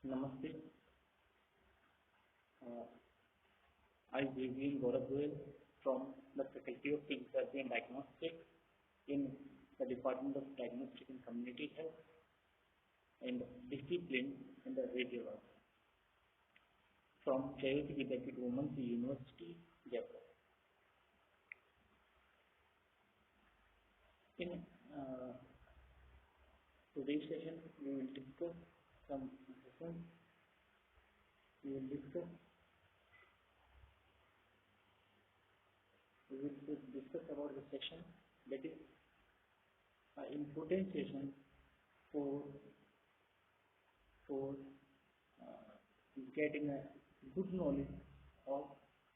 Namaste. Uh, I Vivian Gaurav Goyal from the Faculty of Field Surgery and Diagnostics in the Department of Diagnostic and Community Health and discipline in the radiology from Jayoti Vidyapith Women's University, Jaipur. In uh, today's session, we will discuss some sessions. We will discuss about the session that is an important session for for uh, getting a good knowledge of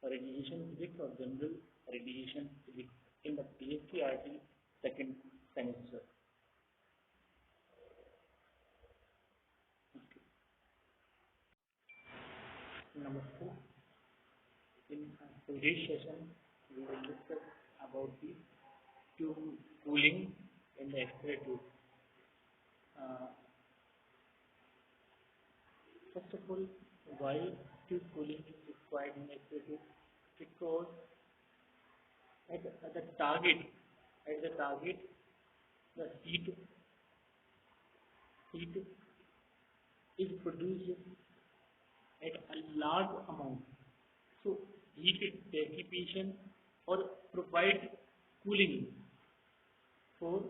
radiation physics or general radiation physics in the PhD second semester. Okay. Namaste. In today's session, we will discuss about the tube cooling in the X-ray tube. Uh, First of all, why tube cooling is required in X-ray tube? Because at the target, the heat is produced at a large amount. So heat dissipation or provide cooling for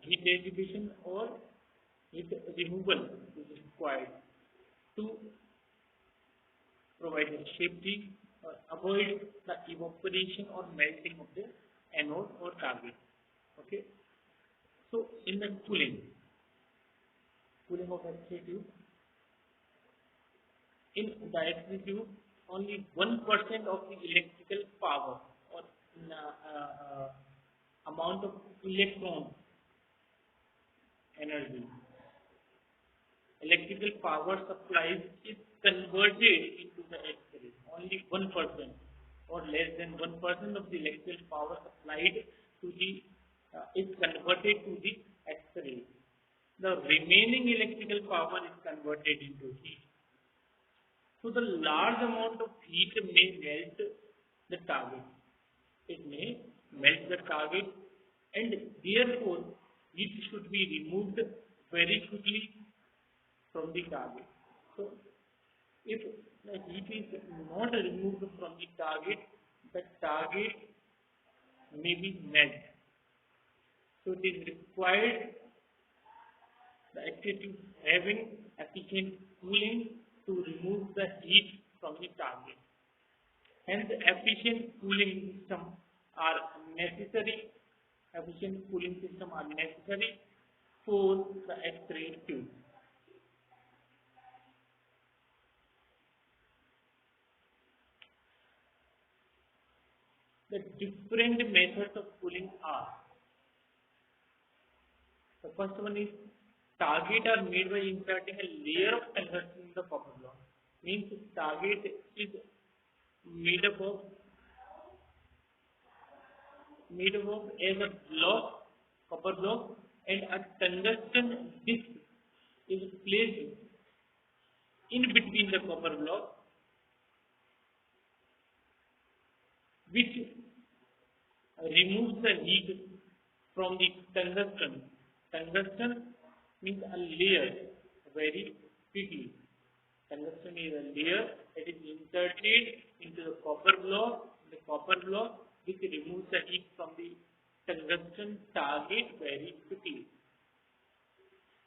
heat dissipation or heat removal is required to provide the safety or avoid the evaporation or melting of the anode or target. Okay. So in the cooling of X-ray tube, in the X-ray tube, only 1% of the electrical power or amount of electron energy, electrical power supplies is converted into the X-ray. Only 1% or less than 1% of the electrical power supplied to the is converted to the X-ray. The remaining electrical power is converted into heat. So the large amount of heat may melt the target. It may melt the target, and therefore heat should be removed very quickly from the target. So if the heat is not removed from the target may be melt. So it is required the X-ray tube having efficient cooling to remove the heat from the target. Hence, efficient cooling systems are necessary. Efficient cooling systems are necessary for the X-ray tube. The different methods of cooling are: the first one is target are made by inserting a layer of tungsten in the copper block. Means target is made up of as a block, copper block, and a tungsten disc is placed in between the copper block, which removes the heat from the tungsten. Tungsten means a layer very quickly. Tungsten is a layer that is inserted into the copper block. The copper block which removes the heat from the tungsten target very quickly.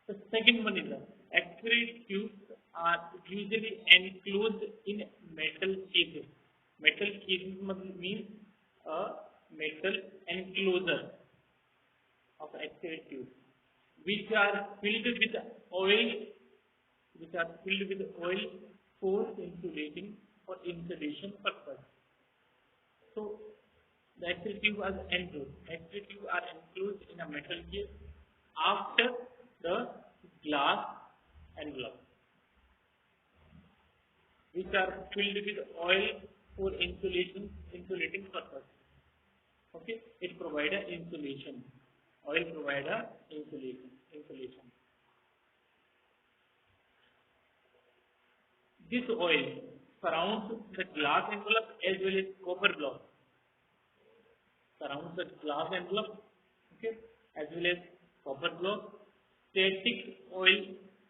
The second one is the X-ray tubes are usually enclosed in metal cases. Metal cases means a metal enclosure of X-ray tube, which are filled with oil for insulating for insulation purpose. So the X-ray tube are enclosed. X-ray tube are enclosed in a metal case after the glass envelope, which are filled with oil for insulating purpose. Okay, it provides insulation. Oil provides insulation. This oil surrounds the glass envelope as well as copper block. Surrounds the glass envelope, okay, as well as copper block. Static oil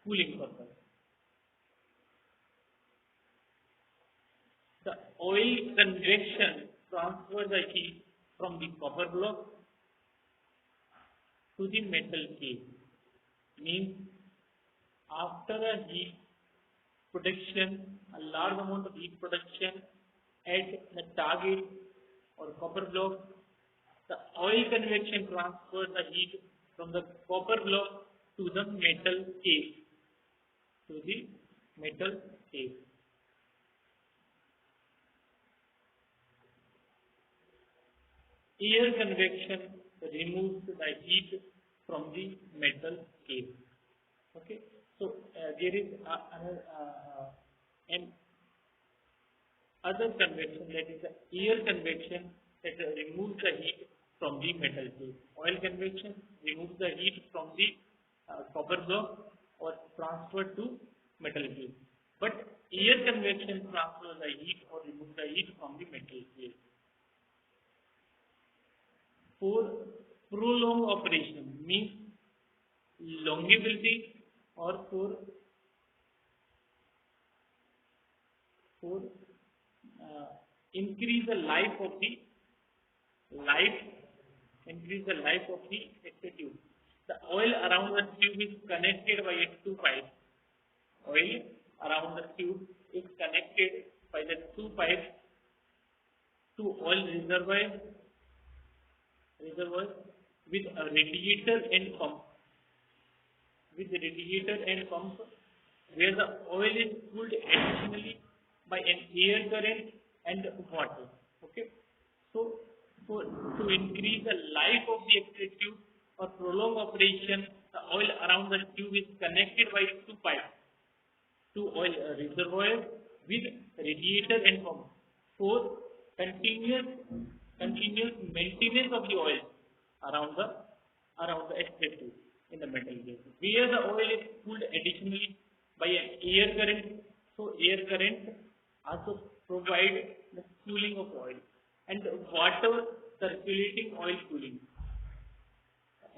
cooling purpose. The oil convection transfers the heat from the copper block to the metal case. Means after a heat production, a large amount of heat production at the target or copper block, the oil convection transfers the heat from the copper block to the metal case. To the metal case. Air convection removes the heat from the metal case. Okay, so there is an other convection, that is the air convection, that removes the heat from the metal case. Oil convection removes the heat from the copper block or transferred to metal case. But air convection transfers the heat or removes the heat from the metal case. For prolonged operation means longevity, or for increase the life of the life increase the life of the extra tube. The oil around the tube is connected by two pipes. Oil around the tube is connected by the two pipes to oil reservoir with a radiator and pump. Where the oil is cooled additionally by an air current and water. Okay, so to increase the life of the extra tube or prolong operation, the oil around the tube is connected by two pipes to oil reservoir with radiator and pump for continuous maintenance of the oil around the extra tube in the metal case. Where the oil is cooled additionally by an air current, so air current also provide the cooling of oil, and water circulating oil cooling,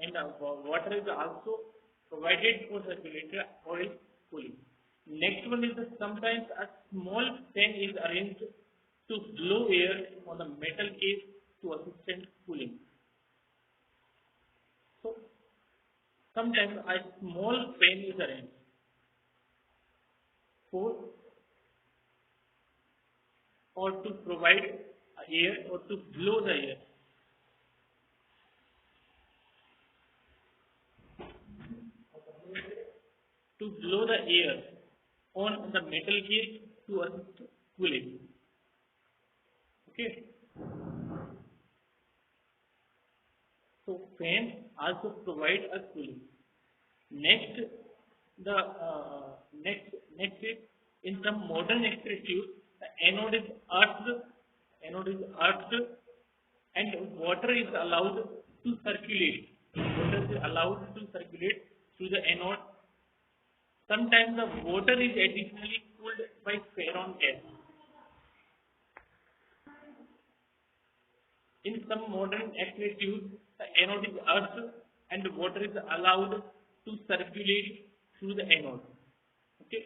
and water is also provided for circulating oil cooling. Next one is that sometimes a small fan is arranged to blow air on the metal case to assist cooling. So sometimes a small fan is arranged for or to provide air or to blow the air. To blow the air on the metal case to assist cooling. Okay. So fan also provide a cooling. Next, next is in some modern extra tubes, the anode is earthed, and water is allowed to circulate. Water is allowed to circulate through the anode. Sometimes the water is additionally cooled by freon gas. In some modern extra tubes, the anode is earthed and water is allowed to circulate through the anode. Okay.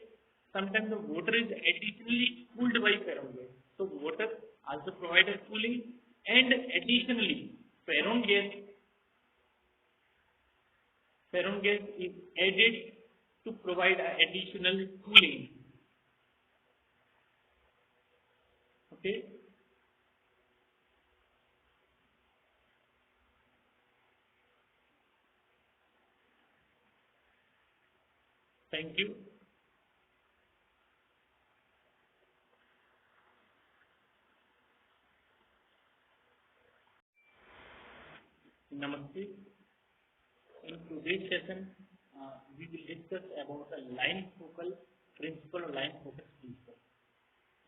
Sometimes the water is additionally cooled by freon gas. So water also provides cooling, and additionally freon gas is added to provide additional cooling. Okay. Thank you. Namaste. In today's session, we will discuss about the line focal principle or line focus principle.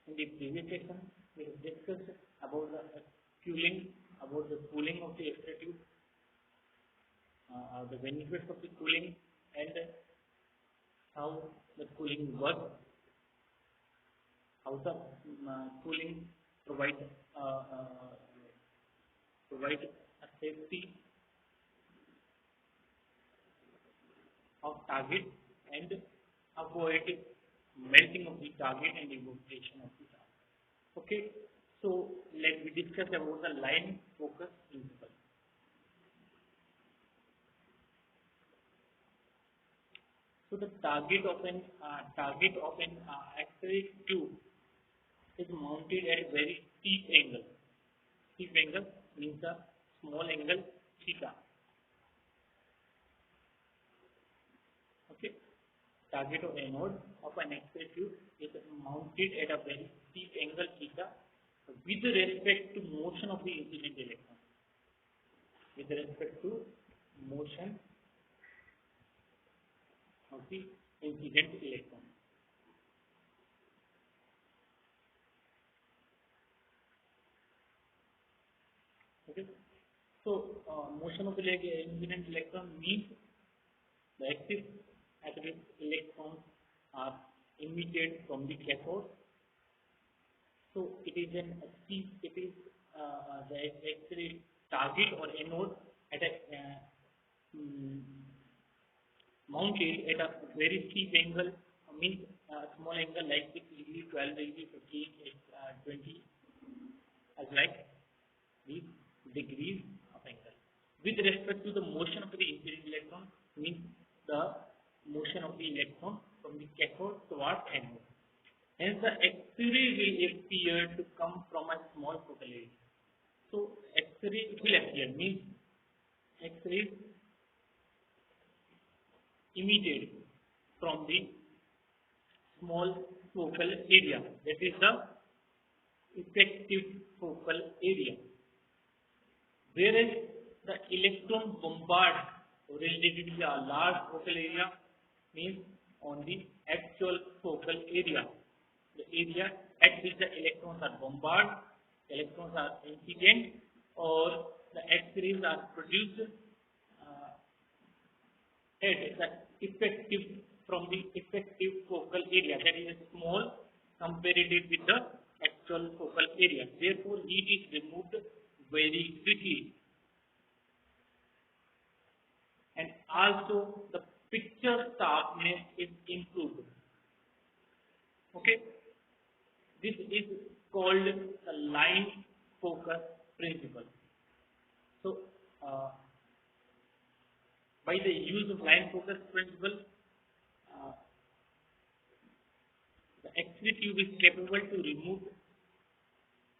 In the previous session, we have discussed about the cooling, of the extra tube, the benefits of the cooling, and how the cooling works. how the cooling provide uh, uh, provide a safety of target and avoid melting of the target and evaporation of the target. Okay, so let me discuss about the line focus principle. So the target of an X-ray tube is mounted at a very steep angle. Steep angle means a small angle theta. Okay, target of anode of an X-ray tube is mounted at a very steep angle theta with respect to motion of the incident electron. With respect to motion of the incident electron. Okay. So motion of the incident electron means the axis at which electrons are emitted from the cathode. So it is the X-ray target or anode at a mm, mounted at a very steep angle, means small angle like 6 degree, 12 degree, 15, 20, as like these degrees of angle. With respect to the motion of the incident electron, means the motion of the electron from the cathode towards anode. Hence, the X-ray will appear to come from a small focal area. So, X-ray will appear, means X-ray emitted from the small focal area. That is the effective focal area. Whereas the electron bombard related to a large focal area means on the actual focal area. The area at which the electrons are bombarded, electrons are incident, or the X-rays are produced at the effective from the effective focal area, that is small comparative with the actual focal area. Therefore, heat is removed very quickly, and also the picture sharpness is improved. Okay, this is called the line focus principle. So, by the use of line focus principle, uh, the X-ray tube is capable to remove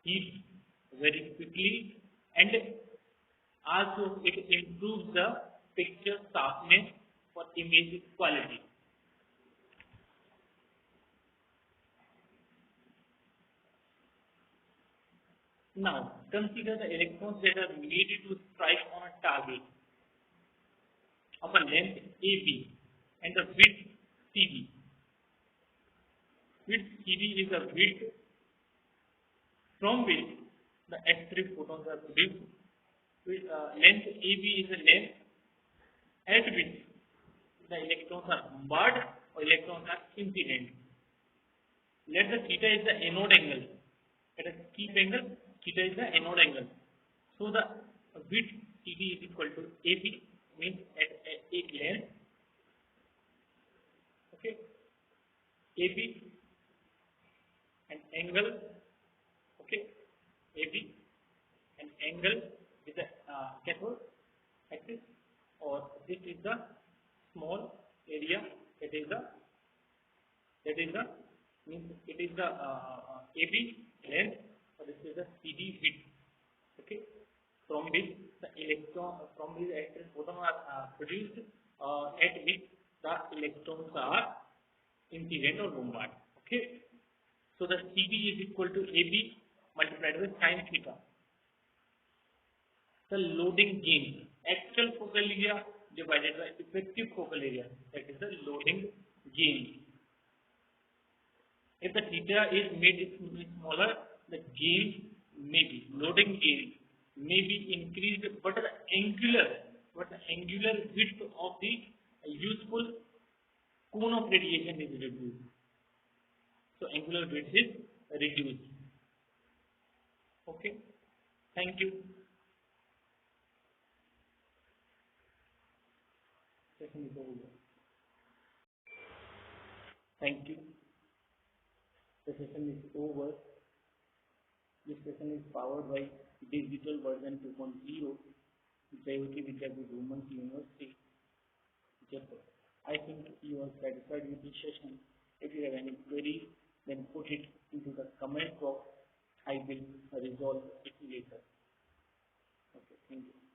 heat very quickly, and also it improves the picture sharpness for image quality. Now, consider the electrons that are needed to strike on a target of a length AB and the width CD. Width CD is the width from which the X-ray photons are produced. Length AB is the length at which the electrons are bombarded or electrons are incident. Let the theta is the anode angle. At a steep angle, theta is the anode angle. So the width CD is equal to AB, means at a length. Okay, AB and angle. Okay, AB and angle with the cathode axis, or this is the small area, that is the means it is the AB length, or this is the CD width. Okay, from which the electron photons are produced, at which the electrons are incident or bombarded. Okay, so the CD is equal to AB multiplied with sin theta. The loading gain, actual focal area divided by effective focal area, that is the loading gain. If the theta is made smaller, the gain may be, loading gain may be increased, but the angular width of the useful cone of radiation is reduced. So angular width is reduced. Okay, thank you. Session is over. Thank you. The session is over. This session is powered by Digital Version 2.0, Jayoti Vidyapith Women's University, Jaipur. I think you are satisfied with this session. If you have any queries, then put it into the comment box. I will resolve it later. Okay, thank you.